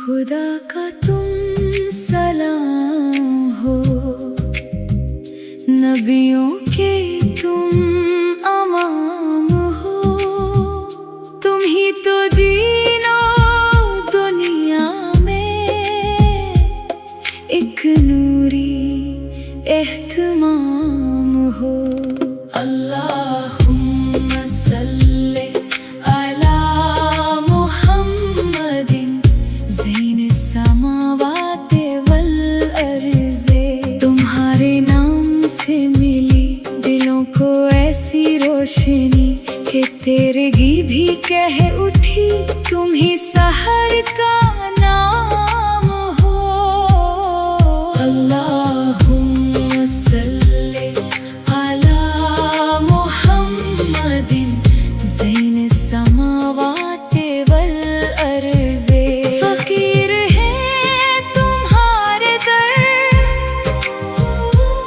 खुदा का तुम सलाम हो, नबियों के तुम अमाम हो। तुम ही तो दीनो दुनिया में एक नूरी एहतमाम हो। अल्लाहुम्मा सल्ले अला मुहम्मदिन ज़ैन समावाते वल अर्ज़े। तुम्हारे नाम से मिली दिलों को ऐसी रोशनी कि तेरगी भी कह उठी तुम ही सहर का नाम हो। अल्लाहुम्मा सल्ले अला मुहम्मदिन ज़ैन समावाते वल अर्ज़े। फ़कीर हैं तुम्हारे दर,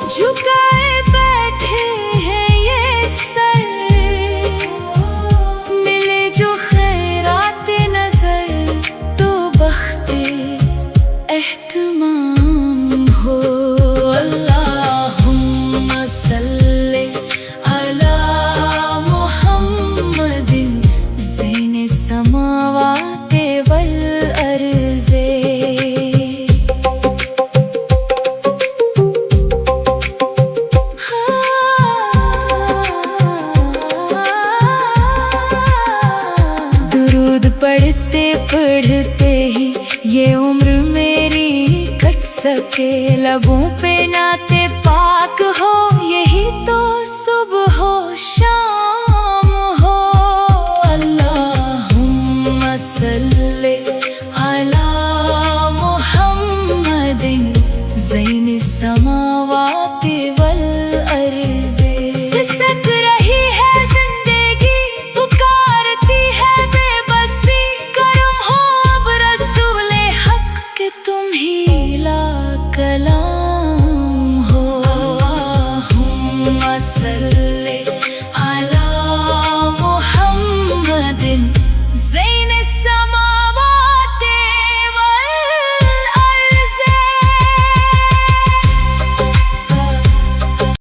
झुकाए बैठे हैं ये सर। मिले जो खैराते नजर तो बख्ते एहतमाम हो। अल्लाहुम्मा सल्ले अला मुहम्मदिन ज़ैन समावाते वल अर्ज़े। दुरूद पढ़ते पढ़ते ही ये उम्र मेरी कट सके। लबों पे नाते पाक हो, यही तो सुबह हो शाम हो। अल्लाहुम्मा सल्ले अला मुहम्मदिन ज़ैन समावाते वल अर्ज़े। सिसक रही है जिंदगी, पुकारती है बेबसी। करम हो अब रसूले हक के तुम ही ला कलाम